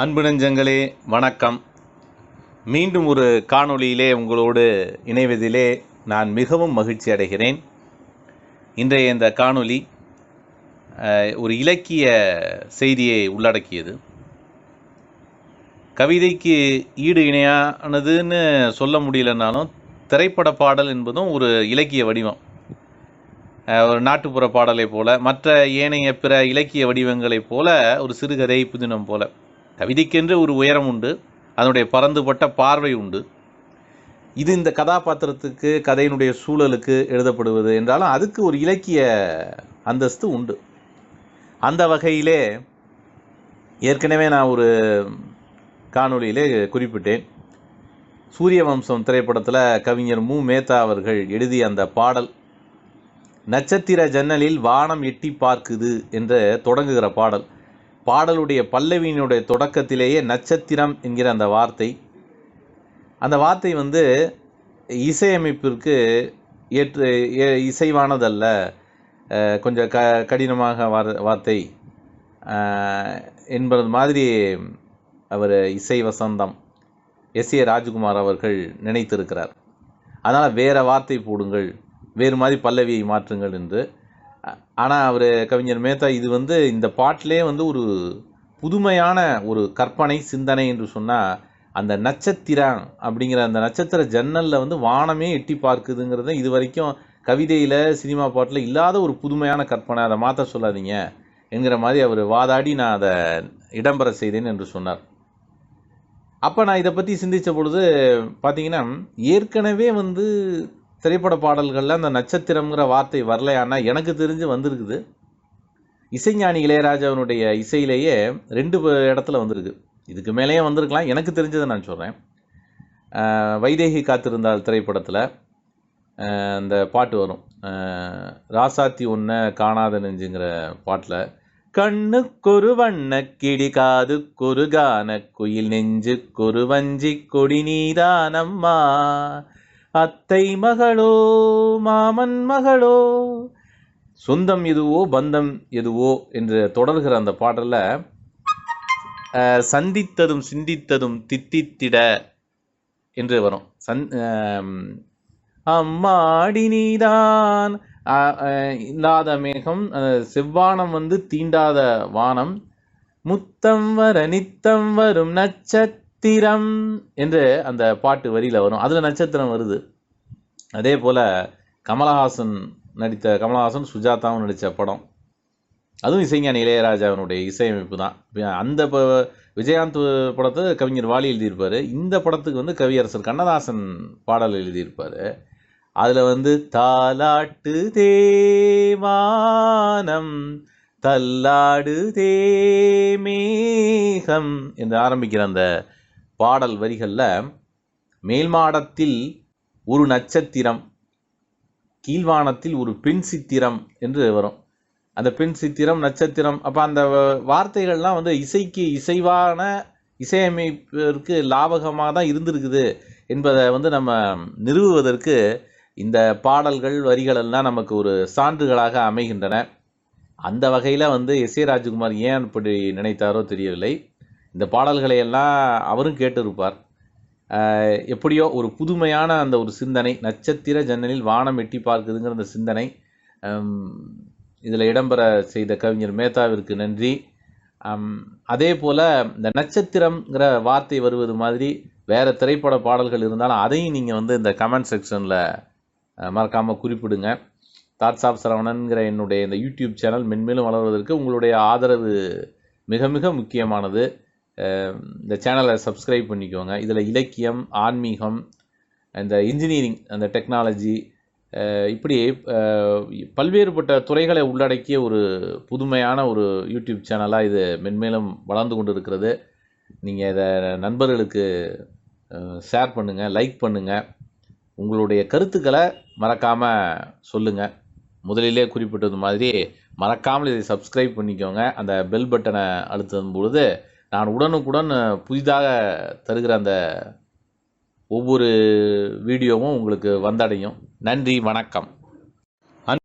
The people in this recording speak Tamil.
அன்பு நெஞ்சங்களே வணக்கம். மீண்டும் ஒரு காணொளியிலே உங்களோடு இணைவதிலே நான் மிகவும் மகிழ்ச்சி அடைகிறேன். இன்றைய இந்த காணொளி ஒரு இலக்கிய செய்தியை உள்ளடக்கியது. கவிதைக்கு ஈடு இணையானதுன்னு சொல்ல முடியலனாலும் திரைப்பட பாடல் என்பதும் ஒரு இலக்கிய வடிவம். ஒரு நாட்டுப்புற பாடலை போல, மற்ற ஏனைய பிற இலக்கிய வடிவங்களைப் போல, ஒரு சிறுகதை புதினம் போல கவிதைக்கென்று ஒரு உயரம் உண்டு, அதனுடைய பரந்துபட்ட பார்வை உண்டு. இது இந்த கதாபாத்திரத்துக்கு, கதையினுடைய சூழலுக்கு எழுதப்படுவது என்றாலும் அதுக்கு ஒரு இலக்கிய அந்தஸ்து உண்டு. அந்த வகையிலே ஏற்கனவே நான் ஒரு காணொளியிலே குறிப்பிட்டேன். சூரிய வம்சம் திரைப்படத்தில் கவிஞர் மு. மேத்தா அவர்கள் எழுதிய அந்த பாடல், நட்சத்திர ஜன்னலில் வானம் எட்டி பார்க்குது என்று தொடங்குகிற பாடல். பாடலுடைய பல்லவியினுடைய தொடக்கத்திலேயே நட்சத்திரம் என்கிற அந்த வார்த்தை வந்து இசையமைப்பிற்கு இசைவானதல்ல, கொஞ்சம் கடினமாக வார்த்தை என்பது மாதிரி அவர் இசை வசந்தம் எஸ்.ஏ. ராஜ்குமார் அவர்கள் நினைத்திருக்கிறார். அதனால் வேறு வார்த்தை போடுங்கள், வேறு மாதிரி பல்லவியை மாற்றுங்கள் என்று. ஆனால் அவர் கவிஞர் மேத்தா இது வந்து இந்த பாட்டிலே வந்து ஒரு புதுமையான ஒரு கற்பனை சிந்தனை என்று சொன்னால், அந்த நட்சத்திரம் அப்படிங்கிற அந்த நட்சத்திர ஜன்னலில் வந்து வானமே எட்டி பார்க்குதுங்கிறது இது வரைக்கும் கவிதையில், சினிமா பாட்டில் இல்லாத ஒரு புதுமையான கற்பனை. அதை மாற்ற சொல்லாதீங்க என்கிற மாதிரி அவர் வாதாடி நான் அதை இடம்பெற செய்தேன் என்று சொன்னார். அப்போ நான் இதை பற்றி சிந்தித்த பொழுது பார்த்திங்கன்னா, ஏற்கனவே வந்து திரைப்பட பாடல்களில் அந்த நட்சத்திரம்ங்கிற வார்த்தை வரலையானா எனக்கு தெரிஞ்சு வந்திருக்குது. இசைஞானி இளையராஜாவினுடைய இசையிலேயே 2 இடத்துல வந்திருக்கு. இதுக்கு மேலேயே வந்திருக்கலாம், எனக்கு தெரிஞ்சதை நான் சொல்கிறேன். வைதேகி காத்திருந்தால் திரைப்படத்தில் அந்த பாட்டு வரும், ராசாத்தி ஒன்றை காணாத நெஞ்சுங்கிற பாட்டில், கண்ணுக்கொரு வண்ண கிடி காதுக்கொரு கான குயில் நெஞ்சுக்கொரு வஞ்சி கொடி நீதானம்மா, அத்தை மகளோ மாமன் மகளோ, சொந்தம் எதுவோ பந்தம் எதுவோ என்று தொடர்கிற அந்த பாடலில் சந்தித்ததும் சிந்தித்ததும் தித்தித்திட என்று வரும். அம்மாடி நீதான் இல்லாத மேகம், செவ்வானம் வந்து தீண்டாத வானம், முத்தம் வர நித்தம் வரும் நட்சத்திரம் என்று அந்த பாட்டு வரியில் வரும். அதில் நட்சத்திரம் வருது. அதே போல் கமலஹாசன் சுஜாதாவும் நடித்த படம், அதுவும் இசைஞானி இளையராஜாவினுடைய இசையமைப்பு தான். அந்த விஜயகாந்த் படத்தை கவிஞர் வாலி எழுதியிருப்பார். இந்த படத்துக்கு வந்து கவியரசர் கண்ணதாசன் பாடல் எழுதியிருப்பார். அதில் வந்து தாலாட்டு தேவானம் தல்லாடு தேமேகம் என்று ஆரம்பிக்கிற அந்த பாடல் வரிகளில், மேல் மாடத்தில் ஒரு நட்சத்திரம், கீழ்வானத்தில் ஒரு பெண் சித்திரம் என்று வரும். அந்த பெண் சித்திரம், நட்சத்திரம், அப்போ அந்த வார்த்தைகள்லாம் வந்து இசைக்கு இசைவான இசையமைப்பிற்கு லாபகமாக தான் இருந்திருக்குது என்பதை வந்து நம்ம நிறுவுவதற்கு இந்த பாடல்கள் வரிகளெல்லாம் நமக்கு ஒரு சான்றுகளாக அமைகின்றன. அந்த வகையில் வந்து எஸ்.ஏ. ராஜ்குமார் ஏன் இப்படி நினைத்தாரோ தெரியவில்லை. இந்த பாடல்களை எல்லாம் அவரும் கேட்டிருப்பார். எப்படியோ ஒரு புதுமையான அந்த ஒரு சிந்தனை, நட்சத்திர ஜன்னலில் வானம் எட்டி பார்க்குதுங்கிற அந்த சிந்தனை இதில் இடம்பெற செய்த கவிஞர் மேத்தாவிற்கு நன்றி. அதே போல் இந்த நட்சத்திரங்கிற வார்த்தை வருவது மாதிரி வேறு திரைப்பட பாடல்கள் இருந்தாலும் அதையும் நீங்கள் வந்து இந்த கமெண்ட் செக்ஷனில் மறக்காமல் குறிப்பிடுங்க. தாட்ஸ் ஆஃப் சரவணன்கிற என்னுடைய இந்த யூடியூப் சேனல் மென்மேலும் வளர்வதற்கு உங்களுடைய ஆதரவு மிக மிக முக்கியமானது. இந்த சேனலை சப்ஸ்கிரைப் பண்ணிக்கோங்க. இதில் இலக்கியம், ஆன்மீகம், இந்த இன்ஜினியரிங், அந்த டெக்னாலஜி, இப்படி பல்வேறுபட்ட துறைகளை உள்ளடக்கிய ஒரு புதுமையான ஒரு யூடியூப் சேனலாக இது மென்மேலும் வளர்ந்து கொண்டு இருக்கிறது. நீங்கள் இதை நண்பர்களுக்கு ஷேர் பண்ணுங்கள், லைக் பண்ணுங்கள், உங்களுடைய கருத்துக்களை மறக்காமல் சொல்லுங்கள். முதலிலே குறிப்பிட்டது மாதிரி மறக்காமல் இதை சப்ஸ்கிரைப் பண்ணிக்கோங்க. அந்த பெல் பட்டனை அழுத்தும் பொழுது நான் உடனுக்குடன் புதிதாக தருகிற அந்த ஒவ்வொரு வீடியோவும் உங்களுக்கு வந்தடையும். நன்றி, வணக்கம்.